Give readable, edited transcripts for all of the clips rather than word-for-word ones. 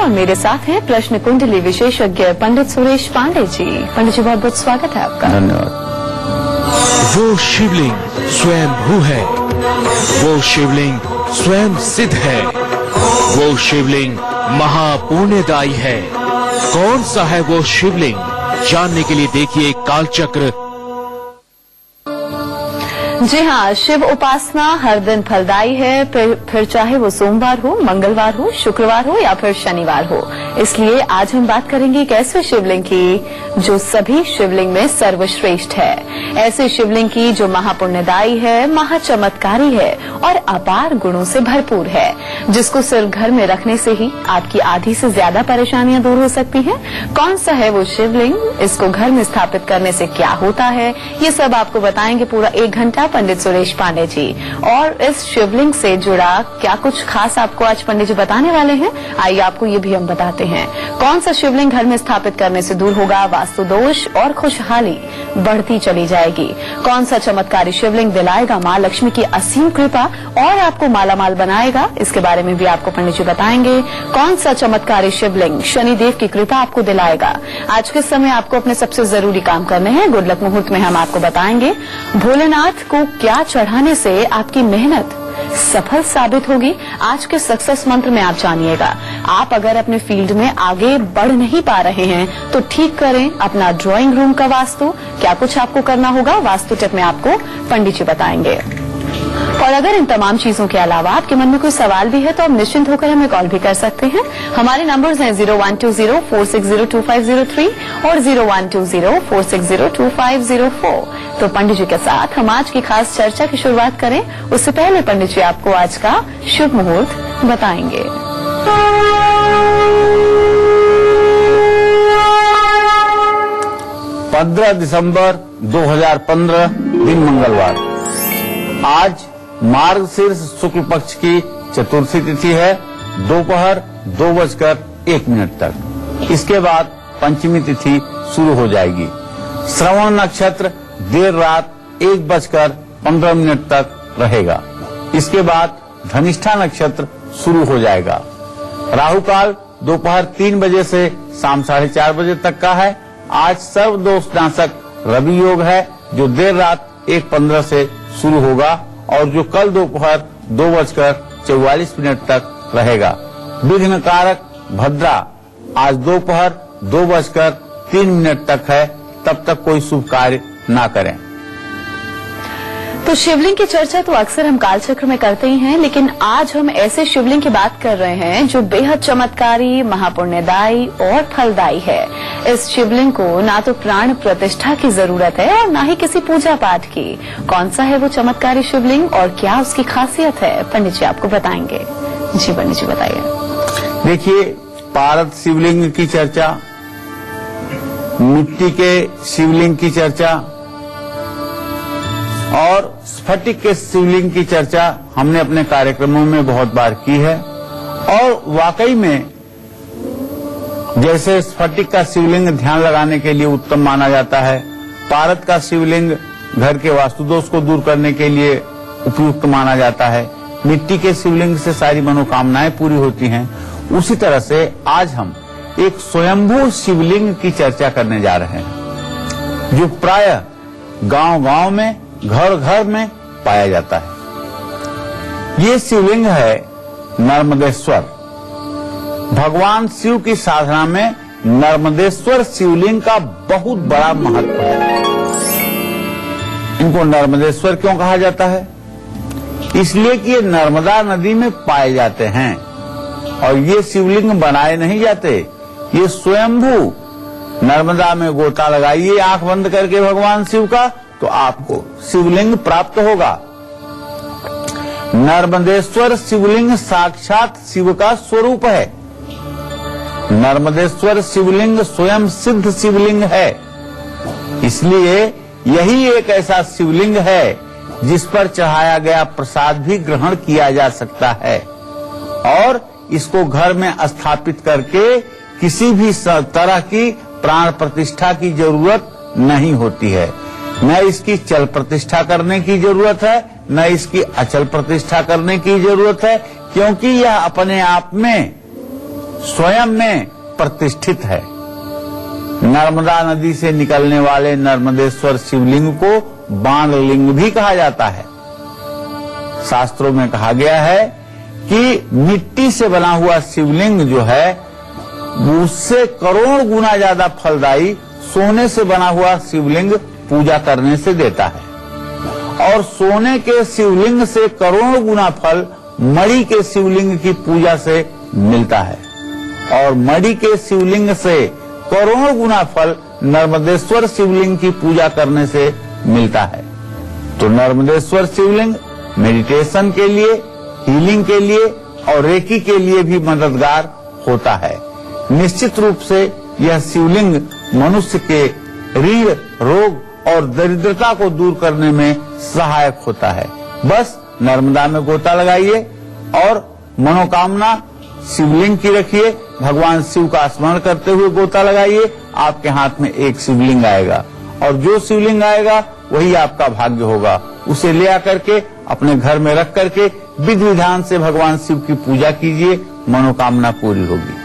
और मेरे साथ हैं प्रश्न कुंडली विशेषज्ञ पंडित सुरेश पांडे जी। पंडित जी बहुत बहुत स्वागत है आपका। धन्यवाद। वो शिवलिंग स्वयं भू है, वो शिवलिंग स्वयं सिद्ध है, वो शिवलिंग महापुण्यदायी है। कौन सा है वो शिवलिंग, जानने के लिए देखिए कालचक्र। जी हाँ, शिव उपासना हर दिन फलदायी है, फिर चाहे वो सोमवार हो, मंगलवार हो, शुक्रवार हो या फिर शनिवार हो। इसलिए आज हम बात करेंगे एक ऐसे शिवलिंग की जो सभी शिवलिंग में सर्वश्रेष्ठ है, ऐसे शिवलिंग की जो महापुण्यदायी है, महाचमत्कारी है और अपार गुणों से भरपूर है, जिसको सिर्फ घर में रखने से ही आपकी आधी से ज्यादा परेशानियां दूर हो सकती हैं। कौन सा है वो शिवलिंग, इसको घर में स्थापित करने से क्या होता है, ये सब आपको बताएंगे पूरा 1 घंटा पंडित सुरेश पांडे जी। और इस शिवलिंग से जुड़ा क्या कुछ खास आपको आज पंडित जी बताने वाले हैं, आइए आपको ये भी हम बताते हैं। कौन सा शिवलिंग घर में स्थापित करने से दूर होगा वास्तु दोष और खुशहाली बढ़ती चली जाएगी। कौन सा चमत्कारी शिवलिंग दिलाएगा मां लक्ष्मी की असीम कृपा और आपको मालामाल बनाएगा, इसके बारे में भी आपको पंडित जी बताएंगे। कौन सा चमत्कारी शिवलिंग शनिदेव की कृपा आपको दिलाएगा। आज के समय आपको अपने सबसे जरूरी काम करने हैं, गुड लक मुहूर्त में हम आपको बताएंगे भोलेनाथ को क्या चढ़ाने से आपकी मेहनत सफल साबित होगी। आज के सक्सेस मंत्र में आप जानिएगा। आप अगर अपने फील्ड में आगे बढ़ नहीं पा रहे हैं तो ठीक करें अपना ड्राइंग रूम का वास्तु। क्या कुछ आपको करना होगा वास्तु टिप में आपको पंडित जी बताएंगे। और अगर इन तमाम चीजों के अलावा आपके मन में कोई सवाल भी है तो आप निश्चिंत होकर हमें कॉल भी कर सकते हैं। हमारे नंबर्स हैं 0120-460-2503 और 0120-460-2504। तो पंडित जी के साथ हम आज की खास चर्चा की शुरुआत करें उससे पहले पंडित जी आपको आज का शुभ मुहूर्त बताएंगे। 15 दिसंबर 2015 दिन मंगलवार। आज मार्गशीर्ष शुक्ल पक्ष की चतुर्थी तिथि है, दोपहर 2:01 तक। इसके बाद पंचमी तिथि शुरू हो जाएगी। श्रवण नक्षत्र देर रात 1:15 तक रहेगा। इसके बाद धनिष्ठा नक्षत्र शुरू हो जाएगा। राहु काल दोपहर 3 बजे से शाम 4:30 बजे तक का है। आज सर्वदोषनाशक रवि योग है जो देर रात 1:15 से शुरू होगा और जो कल दोपहर 2:44 तक रहेगा। विघ्न कारक भद्रा आज दोपहर 2:03 तक है, तब तक कोई शुभ कार्य ना करें। तो शिवलिंग की चर्चा तो अक्सर हम कालचक्र में करते ही हैं, लेकिन आज हम ऐसे शिवलिंग की बात कर रहे हैं जो बेहद चमत्कारी, महापुण्यदायी और फलदायी है। इस शिवलिंग को ना तो प्राण प्रतिष्ठा की जरूरत है और ना ही किसी पूजा पाठ की। कौन सा है वो चमत्कारी शिवलिंग और क्या उसकी खासियत है, पंडित जी आपको बताएंगे। जी पंडित जी बताइए। देखिए, पारद शिवलिंग की चर्चा, मिट्टी के शिवलिंग की चर्चा और स्फटिक के शिवलिंग की चर्चा हमने अपने कार्यक्रमों में बहुत बार की है। और वाकई में जैसे स्फटिक का शिवलिंग ध्यान लगाने के लिए उत्तम माना जाता है, पारद का शिवलिंग घर के वास्तु दोष को दूर करने के लिए उपयुक्त माना जाता है, मिट्टी के शिवलिंग से सारी मनोकामनाएं पूरी होती हैं, उसी तरह से आज हम एक स्वयंभू शिवलिंग की चर्चा करने जा रहे हैं जो प्रायः गांव-गांव में, घर-घर में पाया जाता है। ये शिवलिंग है नर्मदेश्वर। भगवान शिव की साधना में नर्मदेश्वर शिवलिंग का बहुत बड़ा महत्व है। इनको नर्मदेश्वर क्यों कहा जाता है? इसलिए कि ये नर्मदा नदी में पाए जाते हैं और ये शिवलिंग बनाए नहीं जाते, ये स्वयंभू। नर्मदा में गोता लगाइए आंख बंद करके भगवान शिव का, तो आपको शिवलिंग प्राप्त होगा। नर्मदेश्वर शिवलिंग साक्षात शिव का स्वरूप है। नर्मदेश्वर शिवलिंग स्वयं सिद्ध शिवलिंग है। इसलिए यही एक ऐसा शिवलिंग है जिस पर चढ़ाया गया प्रसाद भी ग्रहण किया जा सकता है और इसको घर में स्थापित करके किसी भी तरह की प्राण प्रतिष्ठा की जरूरत नहीं होती है। न इसकी चल प्रतिष्ठा करने की जरूरत है, न इसकी अचल प्रतिष्ठा करने की जरूरत है, क्योंकि यह अपने आप में स्वयं में प्रतिष्ठित है। नर्मदा नदी से निकलने वाले नर्मदेश्वर शिवलिंग को बाणलिंग भी कहा जाता है। शास्त्रों में कहा गया है कि मिट्टी से बना हुआ शिवलिंग जो है उससे करोड़ गुना ज्यादा फलदायी सोने से बना हुआ शिवलिंग पूजा करने से देता है, और सोने के शिवलिंग से करोड़ गुना फल मणि के शिवलिंग की पूजा से मिलता है, और मणि के शिवलिंग से करोड़ गुना फल नर्मदेश्वर शिवलिंग की पूजा करने से मिलता है। तो नर्मदेश्वर शिवलिंग मेडिटेशन के लिए, हीलिंग के लिए और रेकी के लिए भी मददगार होता है। निश्चित रूप से यह शिवलिंग मनुष्य के ऋण, रोग और दरिद्रता को दूर करने में सहायक होता है। बस नर्मदा में गोता लगाइए और मनोकामना शिवलिंग की रखिए, भगवान शिव का स्मरण करते हुए गोता लगाइए, आपके हाथ में एक शिवलिंग आएगा, और जो शिवलिंग आएगा वही आपका भाग्य होगा। उसे ले आकर के अपने घर में रख करके विधि विधान से भगवान शिव की पूजा कीजिए, मनोकामना पूरी होगी।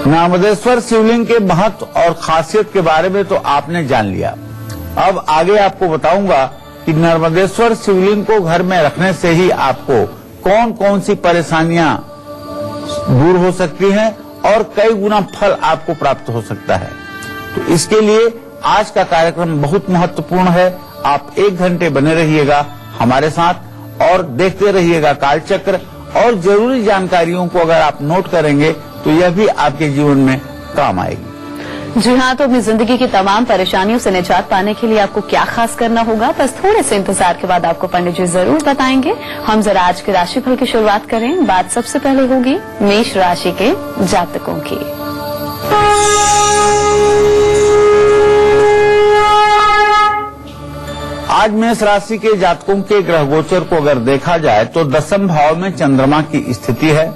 नर्मदेश्वर शिवलिंग के महत्व और खासियत के बारे में तो आपने जान लिया। अब आगे आपको बताऊंगा कि नर्मदेश्वर शिवलिंग को घर में रखने से ही आपको कौन कौन सी परेशानियां दूर हो सकती हैं और कई गुना फल आपको प्राप्त हो सकता है। तो इसके लिए आज का कार्यक्रम बहुत महत्वपूर्ण है। आप 1 घंटे बने रहिएगा हमारे साथ और देखते रहिएगा कालचक्र, और जरूरी जानकारियों को अगर आप नोट करेंगे तो यह भी आपके जीवन में काम आएगी। जी हाँ, तो अपनी जिंदगी की तमाम परेशानियों से निजात पाने के लिए आपको क्या खास करना होगा, बस थोड़े से इंतजार के बाद आपको पंडित जी जरूर बताएंगे। हम जरा आज के राशिफल की शुरुआत करें। बात सबसे पहले होगी मेष राशि के जातकों की। आज मेष राशि के जातकों के ग्रह गोचर को अगर देखा जाए तो 10वें भाव में चंद्रमा की स्थिति है,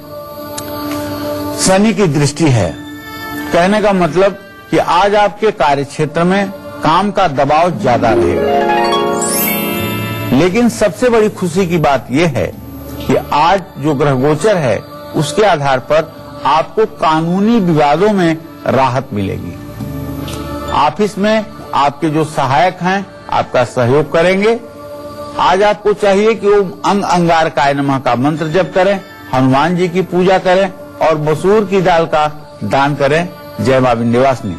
शनि की दृष्टि है। कहने का मतलब कि आज आपके कार्य क्षेत्र में काम का दबाव ज्यादा रहेगा, लेकिन सबसे बड़ी खुशी की बात यह है कि आज जो ग्रह गोचर है उसके आधार पर आपको कानूनी विवादों में राहत मिलेगी। ऑफिस में आपके जो सहायक हैं आपका सहयोग करेंगे। आज आपको चाहिए कि वो अंग अंगारकाय नमः का मंत्र जप करें, हनुमान जी की पूजा करें और मसूर की दाल का दान करें। जय मां विंध्यवासिनी।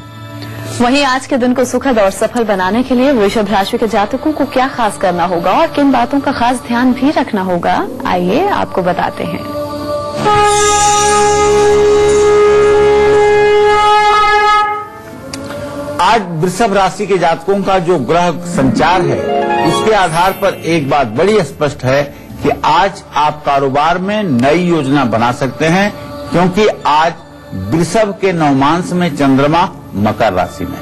वहीं आज के दिन को सुखद और सफल बनाने के लिए वृषभ राशि के जातकों को क्या खास करना होगा और किन बातों का खास ध्यान भी रखना होगा, आइए आपको बताते हैं। आज वृषभ राशि के जातकों का जो ग्रह संचार है उसके आधार पर एक बात बड़ी स्पष्ट है कि आज आप कारोबार में नई योजना बना सकते हैं, क्योंकि आज वृषभ के नवमांश में चंद्रमा मकर राशि में।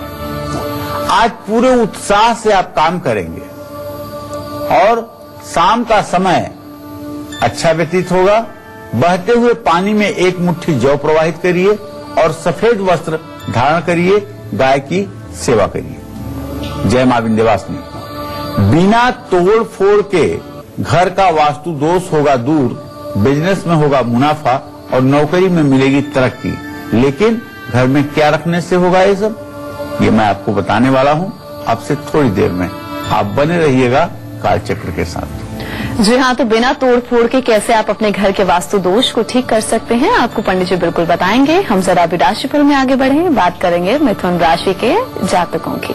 आज पूरे उत्साह से आप काम करेंगे और शाम का समय अच्छा व्यतीत होगा। बहते हुए पानी में एक मुट्ठी जौ प्रवाहित करिए और सफेद वस्त्र धारण करिए, गाय की सेवा करिए। जय मां विंध्यवासिनी। बिना तोड़ फोड़ के घर का वास्तु दोष होगा दूर, बिजनेस में होगा मुनाफा और नौकरी में मिलेगी तरक्की। लेकिन घर में क्या रखने से होगा ये सब, ये मैं आपको बताने वाला हूं अब से थोड़ी देर में। आप बने रहिएगा कालचक्र के साथ। जी हाँ, तो बिना तोड़ फोड़ के कैसे आप अपने घर के वास्तु दोष को ठीक कर सकते हैं, आपको पंडित जी बिल्कुल बताएंगे। हम जरा अभी राशिफल में आगे बढ़े, बात करेंगे मिथुन राशि के जातकों की।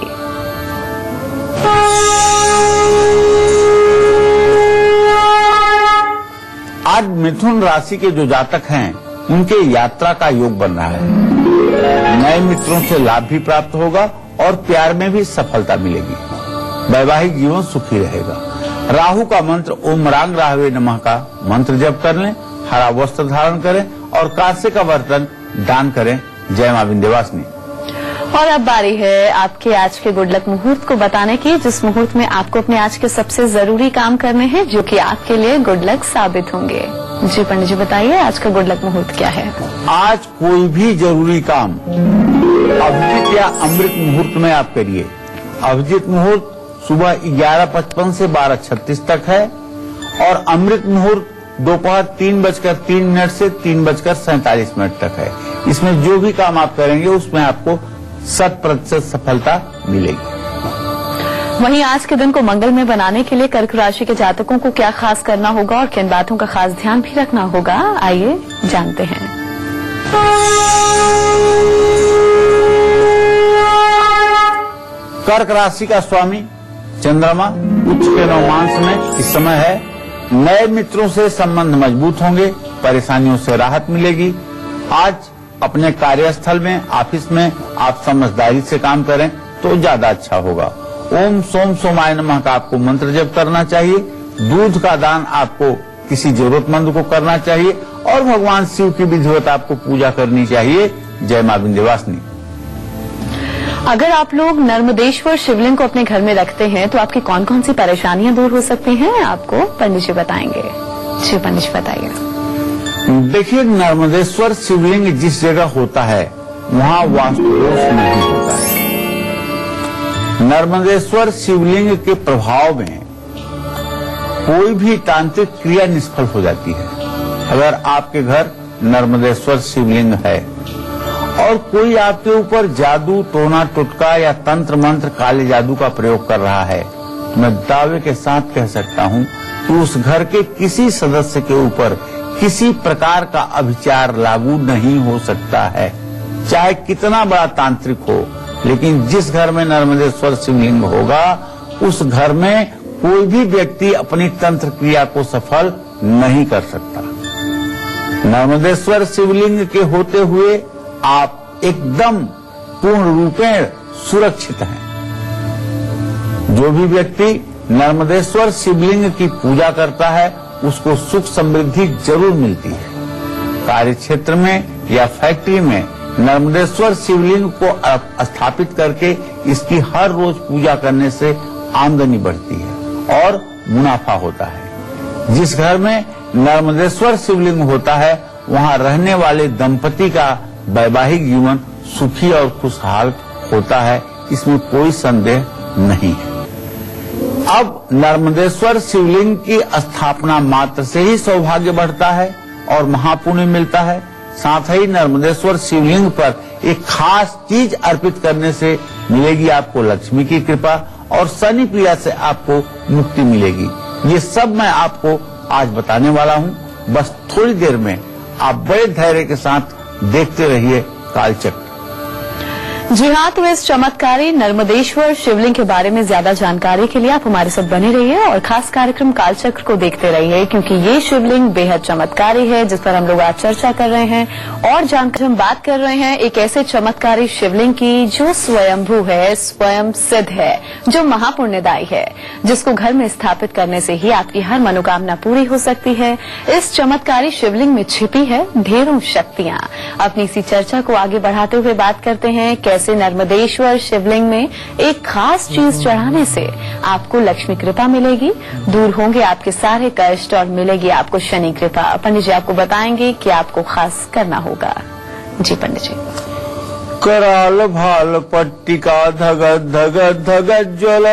आज मिथुन राशि के जो जातक हैं उनके यात्रा का योग बन रहा है। नए मित्रों से लाभ भी प्राप्त होगा और प्यार में भी सफलता मिलेगी। वैवाहिक जीवन सुखी रहेगा। राहु का मंत्र ओम रांग राहवे नमः का मंत्र जप कर लें, हरा वस्त्र धारण करें और कांसे का बर्तन दान करें। जय मां विंध्यवासिनी। और अब बारी है आपके आज के गुड लक मुहूर्त को बताने की, जिस मुहूर्त में आपको अपने आज के सबसे जरूरी काम करने हैं जो कि आपके लिए गुड लक साबित होंगे। जी पंडित जी बताइए आज का गुड लक मुहूर्त क्या है। आज कोई भी जरूरी काम अभिजीत या अमृत मुहूर्त में आप करिए। अभिजीत मुहूर्त सुबह 11:55 से 12:36 तक है और अमृत मुहूर्त दोपहर 3:03 से 3:47 तक है। इसमें जो भी काम आप करेंगे उसमें आपको 100% सफलता मिलेगी। वहीं आज के दिन को मंगलमय बनाने के लिए कर्क राशि के जातकों को क्या खास करना होगा और किन बातों का खास ध्यान भी रखना होगा, आइए जानते हैं। कर्क राशि का स्वामी चंद्रमा उच्च के नवमांश में इस समय है। नए मित्रों से संबंध मजबूत होंगे, परेशानियों से राहत मिलेगी। आज अपने कार्यस्थल में, ऑफिस में आप समझदारी से काम करें तो ज्यादा अच्छा होगा। ओम सोम सोमाय नमः का आपको मंत्र जप करना चाहिए। दूध का दान आपको किसी जरूरतमंद को करना चाहिए और भगवान शिव की विधिवत आपको पूजा करनी चाहिए। जय मां विंध्यवासिनी। अगर आप लोग नर्मदेश्वर शिवलिंग को अपने घर में रखते हैं तो आपकी कौन कौन सी परेशानियां दूर हो सकती हैं, आपको पंडित जी बताएंगे। जी पंडित जी बताइए। देखिए, नर्मदेश्वर शिवलिंग जिस जगह होता है वहाँ वास्तु दोष नहीं होता है। नर्मदेश्वर शिवलिंग के प्रभाव में कोई भी तांत्रिक क्रिया निष्फल हो जाती है। अगर आपके घर नर्मदेश्वर शिवलिंग है और कोई आपके ऊपर जादू, टोना, टुटका या तंत्र मंत्र, काले जादू का प्रयोग कर रहा है, तो मैं दावे के साथ कह सकता हूं कि उस घर के किसी सदस्य के ऊपर किसी प्रकार का अभिचार लागू नहीं हो सकता है, चाहे कितना बड़ा तांत्रिक हो। लेकिन जिस घर में नर्मदेश्वर शिवलिंग होगा उस घर में कोई भी व्यक्ति अपनी तंत्र क्रिया को सफल नहीं कर सकता। नर्मदेश्वर शिवलिंग के होते हुए आप एकदम पूर्ण रूपेण सुरक्षित हैं। जो भी व्यक्ति नर्मदेश्वर शिवलिंग की पूजा करता है उसको सुख समृद्धि जरूर मिलती है। कार्य क्षेत्र में या फैक्ट्री में नर्मदेश्वर शिवलिंग को स्थापित करके इसकी हर रोज पूजा करने से आमदनी बढ़ती है और मुनाफा होता है। जिस घर में नर्मदेश्वर शिवलिंग होता है वहां रहने वाले दंपति का वैवाहिक जीवन सुखी और खुशहाल होता है, इसमें कोई संदेह नहीं है। अब नर्मदेश्वर शिवलिंग की स्थापना मात्र से ही सौभाग्य बढ़ता है और महापुण्य मिलता है। साथ ही नर्मदेश्वर शिवलिंग पर एक खास चीज अर्पित करने से मिलेगी आपको लक्ष्मी की कृपा और शनि पीड़ा से आपको मुक्ति मिलेगी। ये सब मैं आपको आज बताने वाला हूँ। बस थोड़ी देर में आप बड़े धैर्य के साथ देखते रहिए कालचक्र। जी हाँ, तो इस चमत्कारी नर्मदेश्वर शिवलिंग के बारे में ज्यादा जानकारी के लिए आप हमारे साथ बने रहिए और खास कार्यक्रम कालचक्र को देखते रहिए, क्योंकि ये शिवलिंग बेहद चमत्कारी है जिस पर हम लोग आज चर्चा कर रहे हैं और जानकर हम बात कर रहे हैं एक ऐसे चमत्कारी शिवलिंग की जो स्वयंभू है, स्वयं सिद्ध है, जो महापुण्यदायी है, जिसको घर में स्थापित करने से ही आपकी हर मनोकामना पूरी हो सकती है। इस चमत्कारी शिवलिंग में छिपी है ढेरों शक्तियां। अपनी इसी चर्चा को आगे बढ़ाते हुए बात करते हैं कैसे नर्मदेश्वर शिवलिंग में एक खास चीज चढ़ाने से आपको लक्ष्मी कृपा मिलेगी, दूर होंगे आपके सारे कष्ट और मिलेगी आपको शनि कृपा। पंडित जी आपको बताएंगे कि आपको खास करना होगा। जी पंडित जी। कराल भाल पट्टिका धगत धगत धगत ज्वल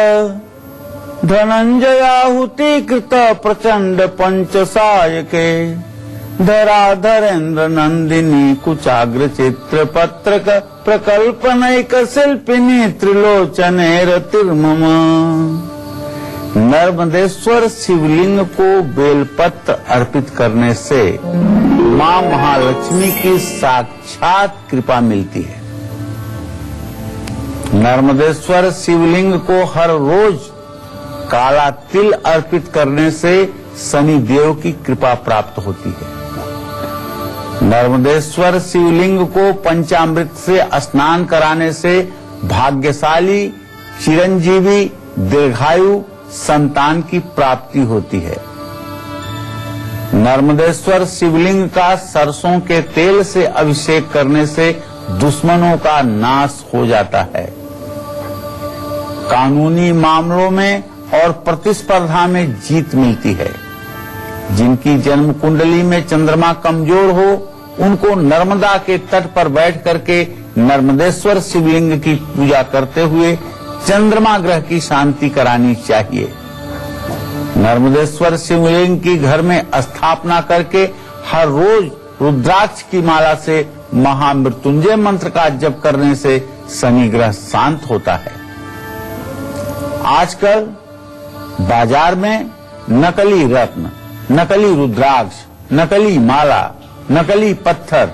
धनंजयाहुति कृत प्रचंड पंचसायके धराधरेन्द्र नंदिनी कुचाग्र चित्र पत्रक प्रकल्पनैक शिल्पिनी त्रिलोचने रतिर्मम। नर्मदेश्वर शिवलिंग को बेलपत्र अर्पित करने से मां महालक्ष्मी की साक्षात कृपा मिलती है। नर्मदेश्वर शिवलिंग को हर रोज काला तिल अर्पित करने से शनि देव की कृपा प्राप्त होती है। नर्मदेश्वर शिवलिंग को पंचामृत से स्नान कराने से भाग्यशाली, चिरंजीवी, दीर्घायु, संतान की प्राप्ति होती है। नर्मदेश्वर शिवलिंग का सरसों के तेल से अभिषेक करने से दुश्मनों का नाश हो जाता है। कानूनी मामलों में और प्रतिस्पर्धा में जीत मिलती है। जिनकी जन्म कुंडली में चंद्रमा कमजोर हो उनको नर्मदा के तट पर बैठ करके नर्मदेश्वर शिवलिंग की पूजा करते हुए चंद्रमा ग्रह की शांति करानी चाहिए। नर्मदेश्वर शिवलिंग की घर में स्थापना करके हर रोज रुद्राक्ष की माला से महामृत्युंजय मंत्र का जप करने से शनि ग्रह शांत होता है। आजकल बाजार में नकली रत्न, नकली रुद्राक्ष, नकली माला, नकली पत्थर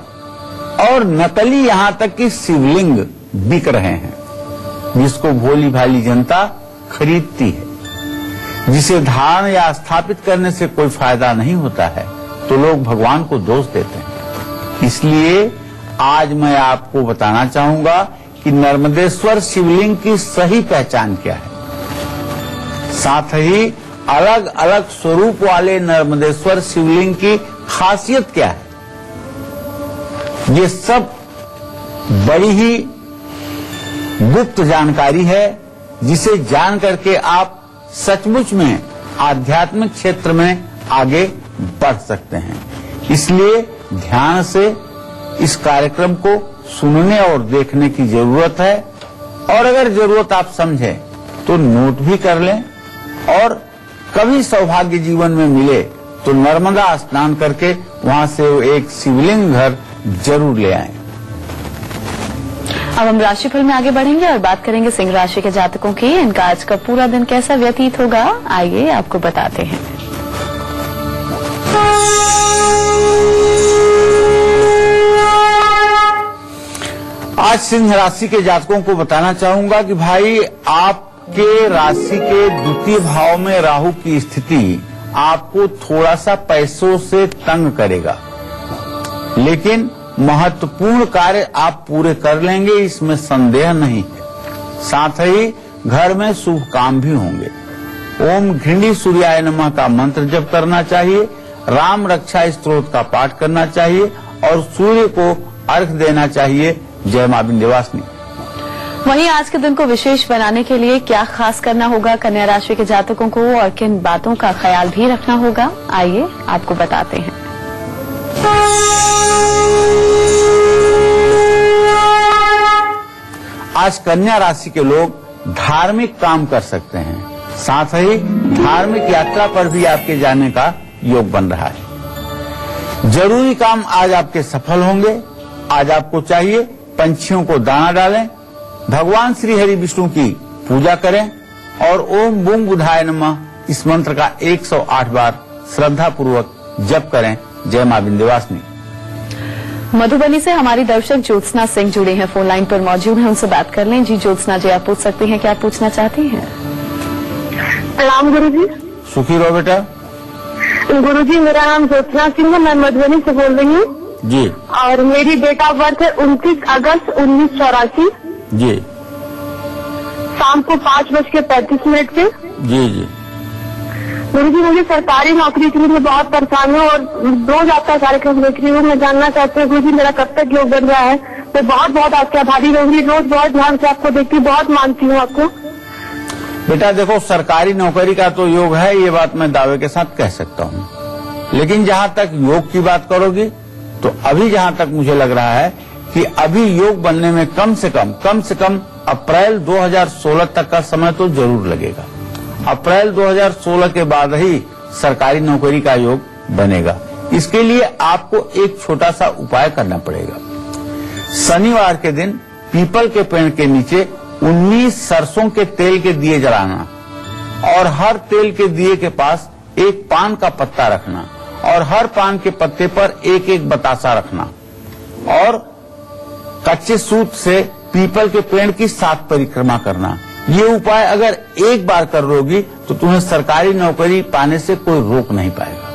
और नकली यहां तक कि शिवलिंग बिक रहे हैं, जिसको भोली भाली जनता खरीदती है। जिसे धारण या स्थापित करने से कोई फायदा नहीं होता है तो लोग भगवान को दोष देते हैं। इसलिए आज मैं आपको बताना चाहूंगा कि नर्मदेश्वर शिवलिंग की सही पहचान क्या है। साथ ही अलग अलग स्वरूप वाले नर्मदेश्वर शिवलिंग की खासियत क्या है, ये सब बड़ी ही गुप्त जानकारी है, जिसे जान करके आप सचमुच में आध्यात्मिक क्षेत्र में आगे बढ़ सकते हैं। इसलिए ध्यान से इस कार्यक्रम को सुनने और देखने की जरूरत है, और अगर जरूरत आप समझें तो नोट भी कर लें, और कभी सौभाग्य जीवन में मिले तो नर्मदा स्नान करके वहां से एक शिवलिंग घर जरूर ले आएं। अब हम राशिफल में आगे बढ़ेंगे और बात करेंगे सिंह राशि के जातकों की। इनका आज का पूरा दिन कैसा व्यतीत होगा, आइए आपको बताते हैं। आज सिंह राशि के जातकों को बताना चाहूंगा कि भाई आपके राशि के द्वितीय भाव में राहु की स्थिति आपको थोड़ा सा पैसों से तंग करेगा, लेकिन महत्वपूर्ण कार्य आप पूरे कर लेंगे, इसमें संदेह नहीं है। साथ ही घर में शुभ काम भी होंगे। ओम घृणी सूर्याय नमः का मंत्र जप करना चाहिए, राम रक्षा स्तोत्र का पाठ करना चाहिए और सूर्य को अर्घ देना चाहिए। जय मां विंध्यवासिनी। वहीं आज के दिन को विशेष बनाने के लिए क्या खास करना होगा कन्या राशि के जातकों को, और किन बातों का ख्याल भी रखना होगा, आइए आपको बताते हैं। आज कन्या राशि के लोग धार्मिक काम कर सकते हैं, साथ ही धार्मिक यात्रा पर भी आपके जाने का योग बन रहा है। जरूरी काम आज आपके सफल होंगे। आज आपको चाहिए पंछियों को दाना डालें, भगवान श्री हरि विष्णु की पूजा करें और ओम बूम बुधाय नमः इस मंत्र का 108 बार श्रद्धा पूर्वक जप करें। जय मां विंध्यवासिनी। मधुबनी से हमारी दर्शक ज्योत्सना सिंह जुड़े हैं, फोन लाइन पर मौजूद हैं, उनसे बात कर लें। जी ज्योत्सना जी, आप पूछ सकती हैं, क्या पूछना चाहती हैं? प्रणाम गुरुजी। सुखी रहो बेटा। गुरुजी, मेरा नाम ज्योत्सना सिंह है, मैं मधुबनी से बोल रही हूँ जी। और मेरी डेट ऑफ बर्थ है 29 अगस्त 1984 जी। शाम को 5:35 पे। जी जी। गुरुजी, मुझे सरकारी नौकरी के लिए मैं बहुत परेशान हूँ और रोज आपका कार्यक्रम देख रही हूँ। मैं जानना चाहती हूँ गुरुजी मेरा कब तक योग बन रहा है। मैं बहुत बहुत आपके आभारी रहूंगी, रोज बहुत ध्यान से आपको देखती हूँ, बहुत मानती हूँ आपको। बेटा देखो, सरकारी नौकरी का तो योग है, ये बात मैं दावे के साथ कह सकता हूँ, लेकिन जहाँ तक योग की बात करोगी तो अभी जहाँ तक मुझे लग रहा है कि अभी योग बनने में कम से कम अप्रैल 2016 तक का समय तो जरूर लगेगा। अप्रैल 2016 के बाद ही सरकारी नौकरी का योग बनेगा। इसके लिए आपको एक छोटा सा उपाय करना पड़ेगा। शनिवार के दिन पीपल के पेड़ के नीचे 19 सरसों के तेल के दिए जलाना और हर तेल के दिए के पास एक पान का पत्ता रखना और हर पान के पत्ते पर एक एक बतासा रखना और कच्चे सूत से पीपल के पेड़ की 7 परिक्रमा करना। ये उपाय अगर एक बार कर लोगी तो तुम्हें सरकारी नौकरी पाने से कोई रोक नहीं पाएगा।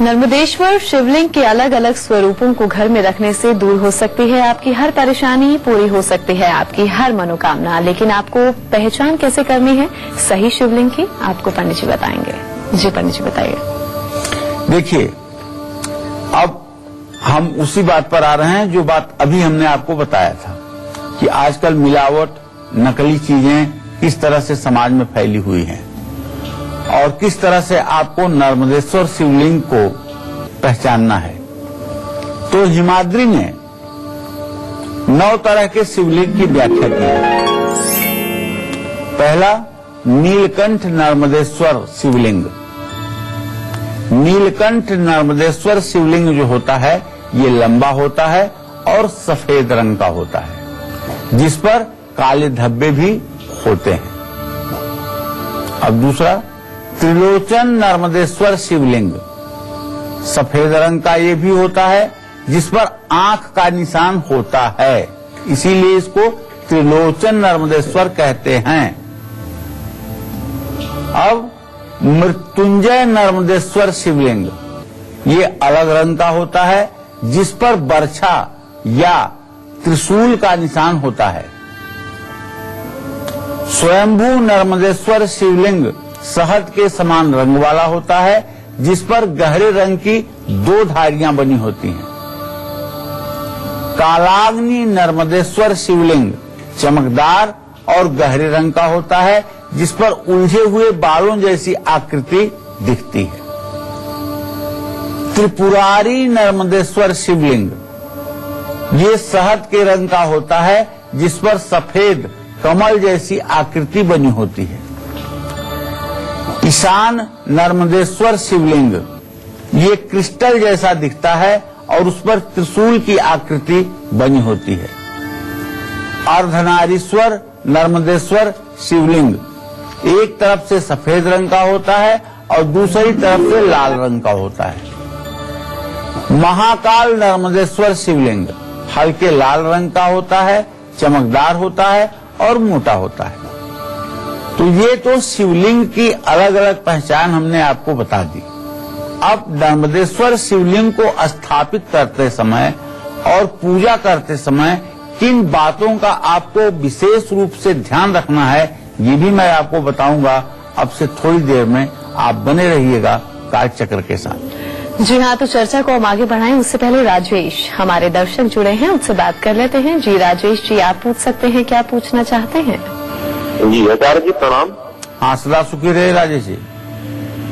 नर्मदेश्वर शिवलिंग के अलग अलग स्वरूपों को घर में रखने से दूर हो सकती है आपकी हर परेशानी, पूरी हो सकती है आपकी हर मनोकामना। लेकिन आपको पहचान कैसे करनी है सही शिवलिंग की, आपको पंडित जी बताएंगे। जी पंडित जी बताइए। देखिए, अब हम उसी बात पर आ रहे हैं जो बात अभी हमने आपको बताया था कि आजकल मिलावट, नकली चीजें किस तरह से समाज में फैली हुई हैं और किस तरह से आपको नर्मदेश्वर शिवलिंग को पहचानना है। तो हिमाद्री ने 9 तरह के शिवलिंग की व्याख्या की है। पहला नीलकंठ नर्मदेश्वर शिवलिंग। नीलकंठ नर्मदेश्वर शिवलिंग जो होता है ये लंबा होता है और सफेद रंग का होता है, जिस पर काले धब्बे भी होते हैं। अब दूसरा, त्रिलोचन नर्मदेश्वर शिवलिंग। सफेद रंग का ये भी होता है, जिस पर आंख का निशान होता है, इसीलिए इसको त्रिलोचन नर्मदेश्वर कहते हैं। अब मृत्युंजय नर्मदेश्वर शिवलिंग, ये अलग रंग का होता है, जिस पर बरछा या त्रिशूल का निशान होता है। स्वयंभू नर्मदेश्वर शिवलिंग शहद के समान रंग वाला होता है, जिस पर गहरे रंग की 2 धारियां बनी होती हैं। कालाग्नि नर्मदेश्वर शिवलिंग चमकदार और गहरे रंग का होता है, जिस पर उलझे हुए बालों जैसी आकृति दिखती है। त्रिपुरारी नर्मदेश्वर शिवलिंग, ये शहद के रंग का होता है, जिस पर सफेद कमल जैसी आकृति बनी होती है। ईशान नर्मदेश्वर शिवलिंग, ये क्रिस्टल जैसा दिखता है और उस पर त्रिशूल की आकृति बनी होती है। अर्धनारीश्वर नर्मदेश्वर शिवलिंग, एक तरफ से सफेद रंग का होता है और दूसरी तरफ से लाल रंग का होता है। महाकाल नर्मदेश्वर शिवलिंग हल्के लाल रंग का होता है, चमकदार होता है और मोटा होता है। तो ये तो शिवलिंग की अलग अलग पहचान हमने आपको बता दी। अब नर्मदेश्वर शिवलिंग को स्थापित करते समय और पूजा करते समय किन बातों का आपको विशेष रूप से ध्यान रखना है, ये भी मैं आपको बताऊंगा। अब से थोड़ी देर में आप बने रहिएगा कालचक्र के साथ। जी हाँ, तो चर्चा को हम आगे बढ़ाएं उससे पहले राजेश हमारे दर्शक जुड़े हैं, उनसे बात कर लेते हैं। जी राजेश जी, आप पूछ सकते हैं, क्या पूछना चाहते हैं? जी आचार्य जी प्रणाम। हाँ, सदा सुखी रहे राजेश जी।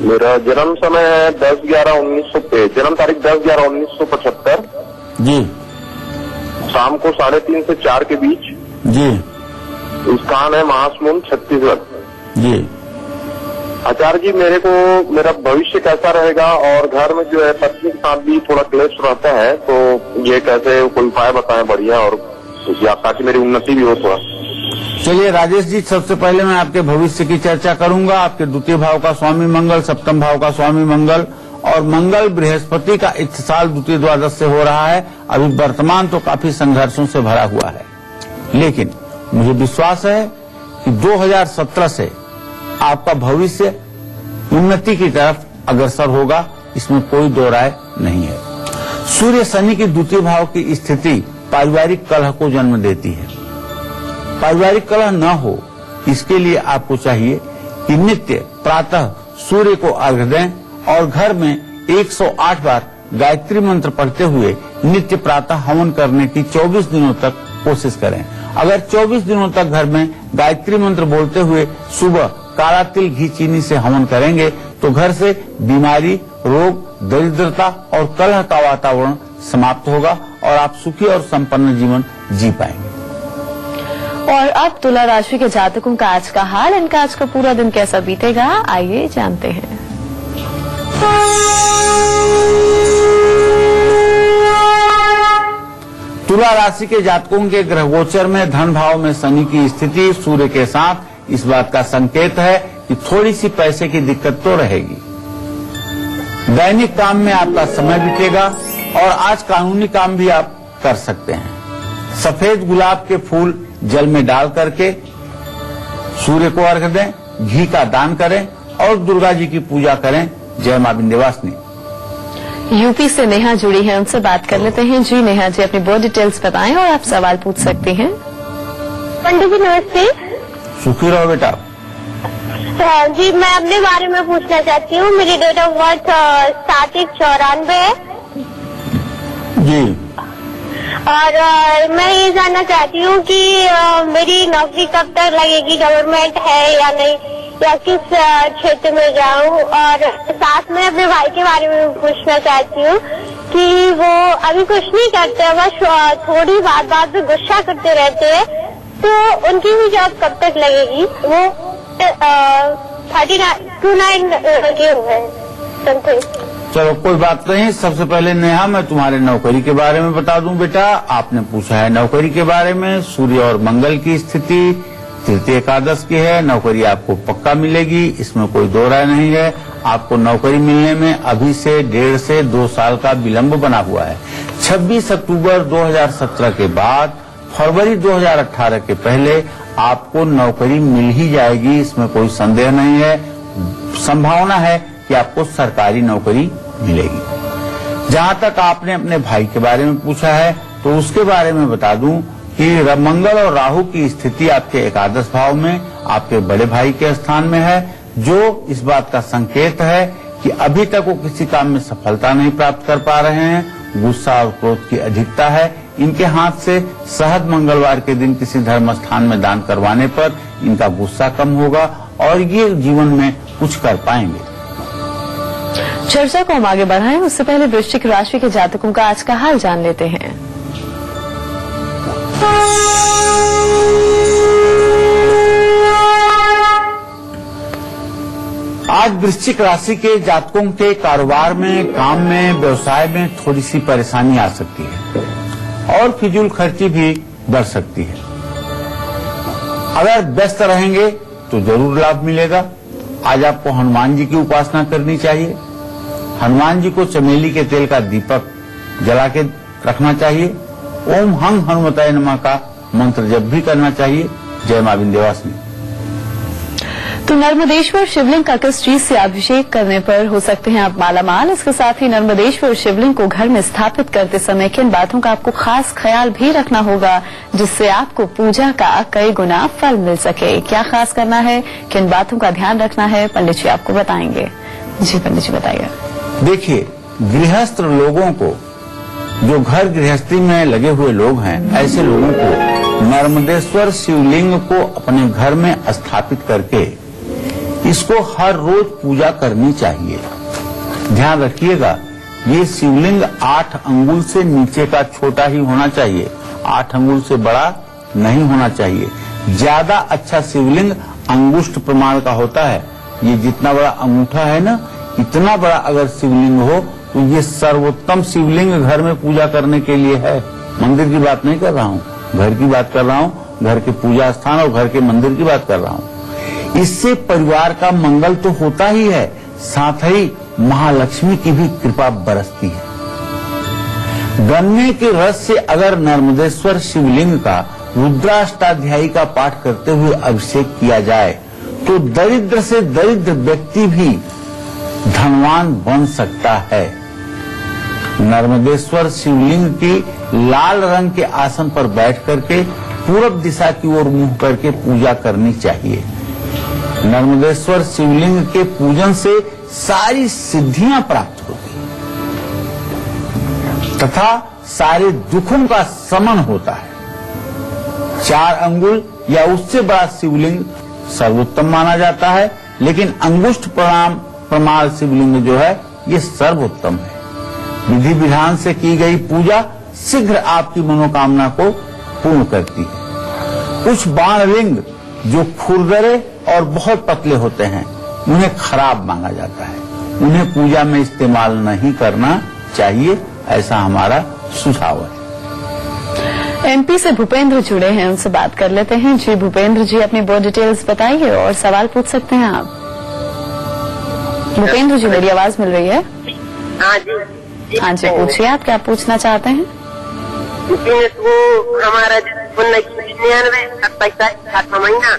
मेरा जन्म समय है 10/11/1900, जन्म तारीख 10/11/1975, जी। शाम को 3:30 से 4 के बीच। जी। स्थान है महासमुंद, छत्तीसगढ़। जी। आचार्य जी, मेरे को मेरा भविष्य कैसा रहेगा और घर में जो है पत्नी के साथ भी थोड़ा क्लेश रहता है, तो ये कैसे कोई उपाय बताएं बढ़िया, और ताकि मेरी उन्नति भी हो थोड़ा। चलिए राजेश जी, सबसे पहले मैं आपके भविष्य की चर्चा करूंगा। आपके द्वितीय भाव का स्वामी मंगल, सप्तम भाव का स्वामी मंगल और मंगल बृहस्पति का इत्तिसाल द्वितीय द्वादश से हो रहा है। अभी वर्तमान तो काफी संघर्षों से भरा हुआ है, लेकिन मुझे विश्वास है कि 2017 से आपका भविष्य उन्नति की तरफ अग्रसर होगा, इसमें कोई दो राय नहीं है। सूर्य शनि की द्वितीय भाव की स्थिति पारिवारिक कलह को जन्म देती है। पारिवारिक कलह न हो, इसके लिए आपको चाहिए कि नित्य प्रातः सूर्य को अर्घ्य दें और घर में 108 बार गायत्री मंत्र पढ़ते हुए नित्य प्रातः हवन करने की 24 दिनों तक कोशिश करें। अगर 24 दिनों तक घर में गायत्री मंत्र बोलते हुए सुबह काला तिल घी चीनी से हवन करेंगे तो घर से बीमारी, रोग, दरिद्रता और कलह का वातावरण समाप्त होगा और आप सुखी और संपन्न जीवन जी पाएंगे। और अब तुला राशि के जातकों का आज का हाल, इनका आज का पूरा दिन कैसा बीतेगा, आइए जानते हैं। तुला राशि के जातकों के ग्रह गोचर में धन भाव में शनि की स्थिति सूर्य के साथ इस बात का संकेत है कि थोड़ी सी पैसे की दिक्कत तो रहेगी। दैनिक काम में आपका समय बीतेगा और आज कानूनी काम भी आप कर सकते हैं। सफेद गुलाब के फूल जल में डाल करके सूर्य को अर्घ्य दें, घी का दान करें और दुर्गा जी की पूजा करें। जय मां विंध्यवासिनी। यूपी से नेहा जुड़ी है, उनसे बात कर लेते हैं। जी नेहा जी, अपनी बर्थ डिटेल्स बताएं और आप सवाल पूछ सकते हैं। पंडित जी नमस्ते। सुखी रहो बेटा। जी, मैं अपने बारे में पूछना चाहती हूँ। मेरी डेट ऑफ बर्थ 7/1/94 है जी। और मैं ये जानना चाहती हूँ कि मेरी नौकरी कब तक लगेगी, गवर्नमेंट है या नहीं, या किस क्षेत्र में जाऊँ। और साथ में अपने भाई के बारे में पूछना चाहती हूँ कि वो अभी कुछ नहीं करते, बस थोड़ी बात पे गुस्सा करते रहते हैं, तो उनकी भी जॉब कब तक लगेगी, वो 29 के हुए समथिंग। चलो कोई बात नहीं। सबसे पहले नेहा, मैं तुम्हारे नौकरी के बारे में बता दूं बेटा। आपने पूछा है नौकरी के बारे में। सूर्य और मंगल की स्थिति तृतीय एकादश की है। नौकरी आपको पक्का मिलेगी, इसमें कोई दो राय नहीं है। आपको नौकरी मिलने में अभी से 1.5 से 2 साल का विलंब बना हुआ है। 26 अक्टूबर 2017 के बाद फरवरी 2018 के पहले आपको नौकरी मिल ही जाएगी, इसमें कोई संदेह नहीं है। संभावना है कि आपको सरकारी नौकरी मिलेगी। जहां तक आपने अपने भाई के बारे में पूछा है तो उसके बारे में बता दूं कि मंगल और राहु की स्थिति आपके एकादश भाव में आपके बड़े भाई के स्थान में है, जो इस बात का संकेत है कि अभी तक वो किसी काम में सफलता नहीं प्राप्त कर पा रहे हैं। गुस्सा और क्रोध की अधिकता है। इनके हाथ से शहद मंगलवार के दिन किसी धर्म स्थान में दान करवाने पर इनका गुस्सा कम होगा और ये जीवन में कुछ कर पाएंगे। चर्चा को हम आगे बढ़ाएं उससे पहले वृश्चिक राशि के जातकों का आज का हाल जान लेते हैं। आज वृश्चिक राशि के जातकों के कारोबार में, काम में, व्यवसाय में थोड़ी सी परेशानी आ सकती है और फिजूल खर्ची भी बढ़ सकती है। अगर व्यस्त रहेंगे तो जरूर लाभ मिलेगा। आज आपको हनुमान जी की उपासना करनी चाहिए। हनुमान जी को चमेली के तेल का दीपक जला के रखना चाहिए। ओम हंग हनुमताय नमः का मंत्र जप भी करना चाहिए। जय मां विंध्यवासिनी। तो नर्मदेश्वर शिवलिंग का किस चीज से अभिषेक करने पर हो सकते हैं आप मालामाल। इसके साथ ही नर्मदेश्वर शिवलिंग को घर में स्थापित करते समय किन बातों का आपको खास ख्याल भी रखना होगा जिससे आपको पूजा का कई गुना फल मिल सके। क्या खास करना है, किन बातों का ध्यान रखना है, पंडित जी आपको बताएंगे। जी पंडित जी बताइए। देखिए, गृहस्थ लोगों को, जो घर गृहस्थी में लगे हुए लोग हैं, ऐसे लोगों को नर्मदेश्वर शिवलिंग को अपने घर में स्थापित करके इसको हर रोज पूजा करनी चाहिए। ध्यान रखिएगा, ये शिवलिंग 8 अंगुल से नीचे का छोटा ही होना चाहिए, 8 अंगुल से बड़ा नहीं होना चाहिए। ज्यादा अच्छा शिवलिंग अंगुष्ठ प्रमाण का होता है। ये जितना बड़ा अंगूठा है ना, इतना बड़ा अगर शिवलिंग हो तो ये सर्वोत्तम शिवलिंग घर में पूजा करने के लिए है। मंदिर की बात नहीं कर रहा हूँ, घर की बात कर रहा हूँ। घर के पूजा स्थान और घर के मंदिर की बात कर रहा हूँ। इससे परिवार का मंगल तो होता ही है, साथ ही महालक्ष्मी की भी कृपा बरसती है। गन्ने के रस से अगर नर्मदेश्वर शिवलिंग का रुद्राष्टाध्यायी का पाठ करते हुए अभिषेक किया जाए तो दरिद्र से दरिद्र व्यक्ति भी धनवान बन सकता है। नर्मदेश्वर शिवलिंग की लाल रंग के आसन पर बैठ करके पूरब दिशा की ओर मुंह करके पूजा करनी चाहिए। नर्मदेश्वर शिवलिंग के पूजन से सारी सिद्धियां प्राप्त होती हैं तथा सारे दुखों का शमन होता है। 4 अंगुल या उससे बड़ा शिवलिंग सर्वोत्तम माना जाता है, लेकिन अंगुष्ठ प्रमाण शिवलिंग जो है ये सर्वोत्तम है। विधि विधान से की गई पूजा शीघ्र आपकी मनोकामना को पूर्ण करती है। कुछ बाणलिंग जो खुरदरे और बहुत पतले होते हैं, उन्हें खराब माना जाता है। उन्हें पूजा में इस्तेमाल नहीं करना चाहिए, ऐसा हमारा सुझाव है। एमपी से भूपेंद्र जुड़े हैं, उनसे बात कर लेते हैं। जी भूपेंद्र जी, अपनी बहुत डिटेल्स बताइए और सवाल पूछ सकते हैं आप। भूपेंद्र जी, मेरी आवाज मिल रही है? हाँ जी। हाँ जी, पूछिए आप क्या पूछना चाहते हैं। वो हमारा 97 महीना है,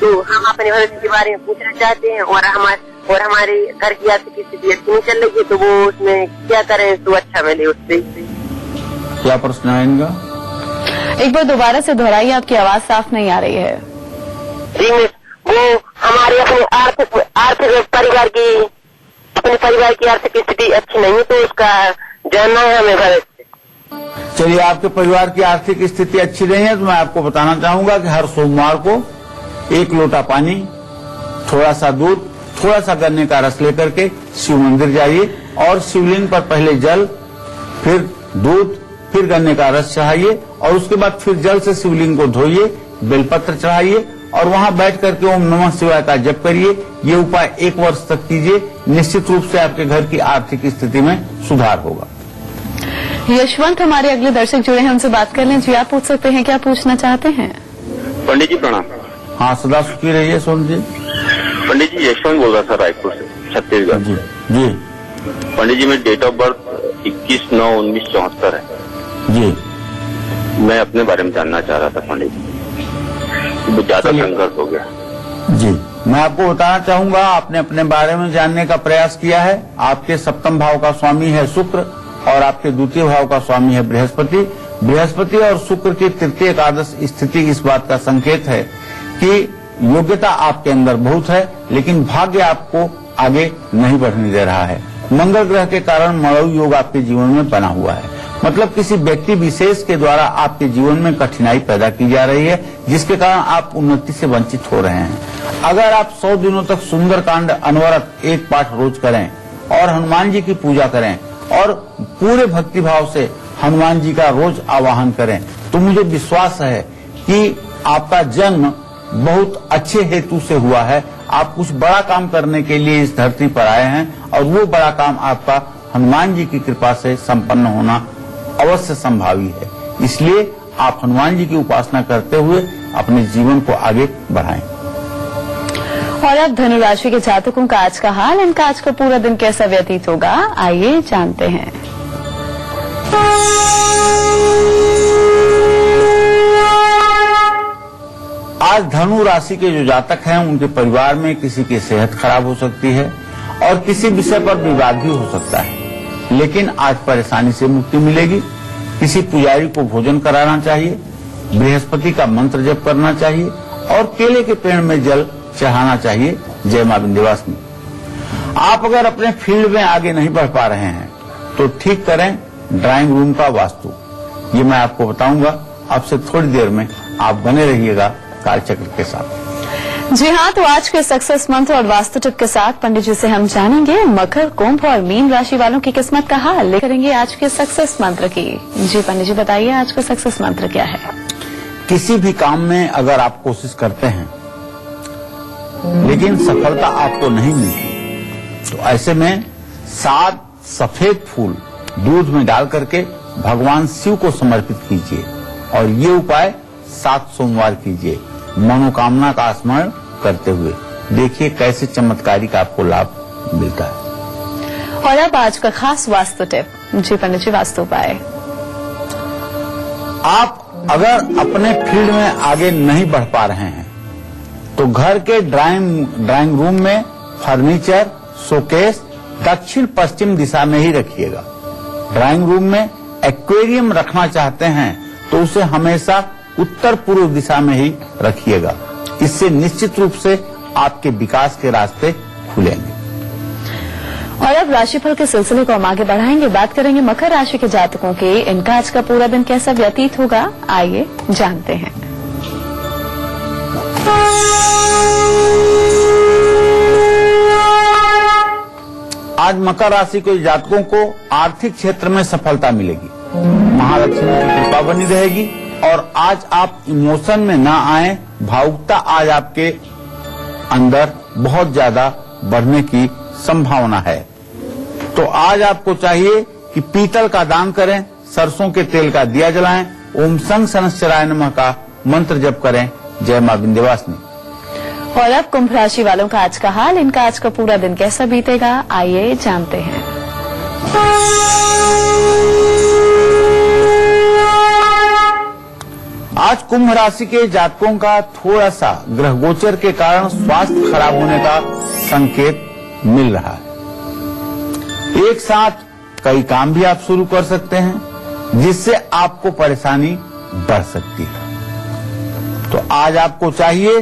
तो हम अपने भविष्य के बारे में पूछना चाहते हैं और हमारे घर की आर्थिक स्थिति अच्छी नहीं चल रही है, तो वो उसमें क्या करें तो अच्छा मिले उससे। क्या प्रश्न है इनका? एक बार दोबारा से दोहराइए, आपकी आवाज साफ नहीं आ रही है। वो हमारे अपने आर्थिक परिवार की आर्थिक स्थिति अच्छी नहीं है, तो उसका जानना है हमें भविष्य। चलिए, आपके परिवार की आर्थिक स्थिति अच्छी नहीं है तो मैं आपको बताना चाहूंगा कि हर सोमवार को 1 लोटा पानी, थोड़ा सा दूध, थोड़ा सा गन्ने का रस लेकर के शिव मंदिर जाइए और शिवलिंग पर पहले जल, फिर दूध, फिर गन्ने का रस चढ़ाइए और उसके बाद फिर जल से शिवलिंग को धोइए, बेलपत्र चढ़ाइए और वहां बैठ करके ओम नमः शिवाय का जप करिए। ये उपाय 1 वर्ष तक कीजिए, निश्चित रूप से आपके घर की आर्थिक स्थिति में सुधार होगा। यशवंत हमारे अगले दर्शक जुड़े हैं, उनसे बात कर लें। जी आप पूछ सकते हैं, क्या पूछना चाहते हैं? पंडित जी प्रणाम। हाँ, सदा सुखी रहिए सोम जी। पंडित जी यशवंत बोल रहा था रायपुर से, छत्तीसगढ़। जी जी पंडित जी, मेरी डेट ऑफ बर्थ 21/9/1974 है जी। मैं अपने बारे में जानना चाह रहा था पंडित जी, ज्यादा संघर्ष हो गया। जी, मैं आपको बताना चाहूंगा, आपने अपने बारे में जानने का प्रयास किया है। आपके सप्तम भाव का स्वामी है शुक्र और आपके द्वितीय भाव का स्वामी है बृहस्पति। बृहस्पति और शुक्र की तृतीय एकादश स्थिति इस बात का संकेत है कि योग्यता आपके अंदर बहुत है, लेकिन भाग्य आपको आगे नहीं बढ़ने दे रहा है। मंगल ग्रह के कारण मड़ऊ योग आपके जीवन में बना हुआ है, मतलब किसी व्यक्ति विशेष के द्वारा आपके जीवन में कठिनाई पैदा की जा रही है, जिसके कारण आप उन्नति से वंचित हो रहे हैं। अगर आप 100 दिनों तक सुंदरकांड अनवरत 1 पाठ रोज करें और हनुमान जी की पूजा करें और पूरे भक्तिभाव से हनुमान जी का रोज आवाहन करें, तो मुझे विश्वास है कि आपका जन्म बहुत अच्छे हेतु से हुआ है। आप कुछ बड़ा काम करने के लिए इस धरती पर आए हैं और वो बड़ा काम आपका हनुमान जी की कृपा से संपन्न होना अवश्य संभावी है। इसलिए आप हनुमान जी की उपासना करते हुए अपने जीवन को आगे बढ़ाएं। और अब धनु राशि के जातकों का आज का हाल, इनका आज का पूरा दिन कैसा व्यतीत होगा, आइए जानते हैं। आज धनु राशि के जो जातक हैं उनके परिवार में किसी की सेहत खराब हो सकती है और किसी विषय पर विवाद भी हो सकता है, लेकिन आज परेशानी से मुक्ति मिलेगी। किसी पुजारी को भोजन कराना चाहिए, बृहस्पति का मंत्र जप करना चाहिए और केले के पेड़ में जल चढ़ाना चाहिए। जय मां विंध्यवासिनी। आप अगर अपने फील्ड में आगे नहीं बढ़ पा रहे हैं तो ठीक करें ड्राइंग रूम का वास्तु, ये मैं आपको बताऊंगा। अब से थोड़ी देर में आप बने रहिएगा कालचक्र के साथ। जी हाँ, तो आज के सक्सेस मंत्र और वास्तु टिप के साथ पंडित जी से हम जानेंगे मकर, कुंभ और मीन राशि वालों की किस्मत का हाल। ले करेंगे आज के सक्सेस मंत्र की। जी पंडित जी बताइए, आज का सक्सेस मंत्र क्या है? किसी भी काम में अगर आप कोशिश करते हैं लेकिन सफलता आपको नहीं मिलती, तो ऐसे में 7 सफेद फूल दूध में डाल करके भगवान शिव को समर्पित कीजिए और ये उपाय 7 सोमवार कीजिए, मनोकामना का स्मरण करते हुए। देखिए कैसे चमत्कारिक आपको लाभ मिलता है। और अब आज का खास वास्तु टिप। जी पंडित जी, वास्तु उपाय। आप अगर अपने फील्ड में आगे नहीं बढ़ पा रहे हैं तो घर के ड्राइंग रूम में फर्नीचर शोकेस दक्षिण पश्चिम दिशा में ही रखिएगा। ड्राइंग रूम में एक्वेरियम रखना चाहते हैं तो उसे हमेशा उत्तर पूर्व दिशा में ही रखिएगा। इससे निश्चित रूप से आपके विकास के रास्ते खुलेंगे। और अब राशिफल के सिलसिले को हम आगे बढ़ाएंगे। बात करेंगे मकर राशि के जातकों के, इनका आज का पूरा दिन कैसा व्यतीत होगा, आइए जानते हैं। आज मकर राशि के जातकों को आर्थिक क्षेत्र में सफलता मिलेगी, महालक्ष्मी की कृपा बनी रहेगी और आज आप इमोशन में ना आए। भावुकता आज आपके अंदर बहुत ज्यादा बढ़ने की संभावना है। तो आज आपको चाहिए कि पीतल का दान करें, सरसों के तेल का दिया जलाएं, ओम संग सनश्चराय नमः का मंत्र जप करें। जय मां विंध्यवासिनी। और अब कुंभ राशि वालों का आज का हाल, इनका आज का पूरा दिन कैसा बीतेगा, आइए जानते हैं। आज कुंभ राशि के जातकों का थोड़ा सा ग्रह गोचर के कारण स्वास्थ्य खराब होने का संकेत मिल रहा है। एक साथ कई काम भी आप शुरू कर सकते हैं जिससे आपको परेशानी बढ़ सकती है। तो आज आपको चाहिए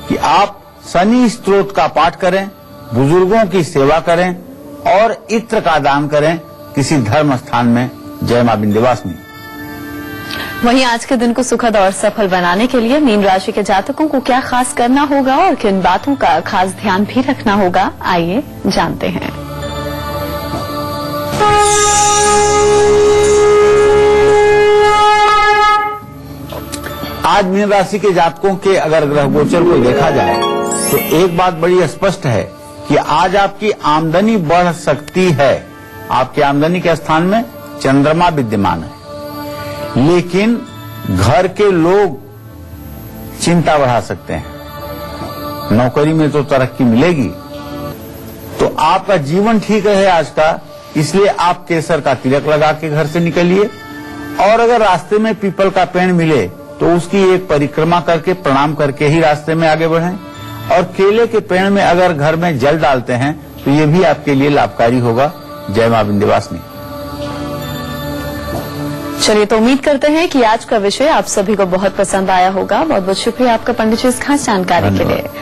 कि आप शनि स्तोत्र का पाठ करें, बुजुर्गों की सेवा करें और इत्र का दान करें किसी धर्म स्थान में। जय मां विंध्यवासिनी। वहीं आज के दिन को सुखद और सफल बनाने के लिए मीन राशि के जातकों को क्या खास करना होगा और किन बातों का खास ध्यान भी रखना होगा, आइए जानते हैं। आज मीन राशि के जातकों के अगर ग्रह गोचर को देखा जाए तो एक बात बड़ी स्पष्ट है कि आज आपकी आमदनी बढ़ सकती है। आपकी आमदनी के स्थान में चंद्रमा विद्यमान है, लेकिन घर के लोग चिंता बढ़ा सकते हैं। नौकरी में तो तरक्की मिलेगी, तो आपका जीवन ठीक रहे आज का, इसलिए आप केसर का तिलक लगा के घर से निकलिए। और अगर रास्ते में पीपल का पेड़ मिले तो उसकी एक परिक्रमा करके प्रणाम करके ही रास्ते में आगे बढ़ें। और केले के पेड़ में अगर घर में जल डालते हैं तो ये भी आपके लिए लाभकारी होगा। जय मां विंध्यवासिनी। चलिए, तो उम्मीद करते हैं कि आज का विषय आप सभी को बहुत पसंद आया होगा। बहुत बहुत शुक्रिया आपका पंडित जी इस खास जानकारी के लिए।